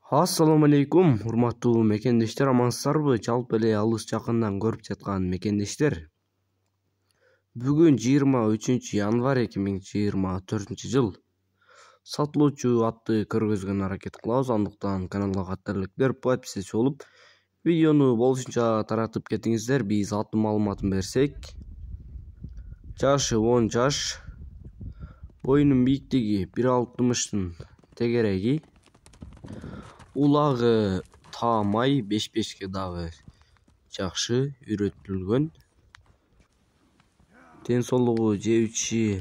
Assalamu алейкум, урматтуу мекендештер, амансыздарбы? Жалпы эле алыс жакындан көрүп жаткан мекендештер. Бүгүн 23 январь 2024 жыл. Сатылуучу атты көргөзгөнгө аракет кылабыз. Андыктан каналга каттерликтер подписчи болуп, видеону болушунча таратып кетиңиздер. Биз аты маалыматын берсек, жашы 10 жаш, боюнун бийиктиги 1,60 тегереги, улагы таамай 5-5ке дагы жакшы үйрөтүлгөн. Ден соолугу, жеп-ичи,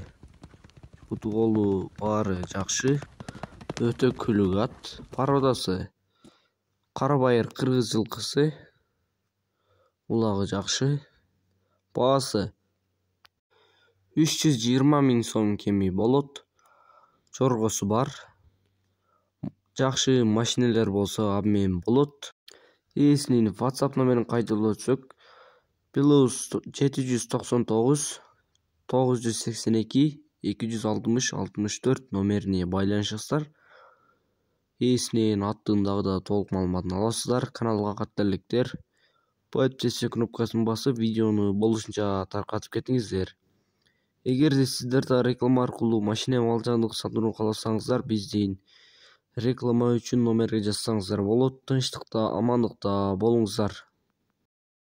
буту колу баары жакшы. Өтө күлүк ат. Породасы кара байыр кыргыз жылкысы. Улагы жакшы. Баасы 320 миң сом кеми болот. Чоргосу бар. Жакшы машинелер болсо абмен болот. Ээсинин WhatsApp номерин кайталап өтсөк, +799 982 260 64 номерине байланышасыздар. Ээсинин аттын дагы да толук маалыматын аласыздар. Каналга каттерликтер подписчи кнопкасын басып, видеону болушунча таркатып кетиңиздер. Эгерде сиздер да реклама аркылуу машина мал жандык сатууну кааласаңыздар, биздин реклама үчүн номерге жазсаңыздар болот. Тынчтыкта, амандыкта болуңуздар.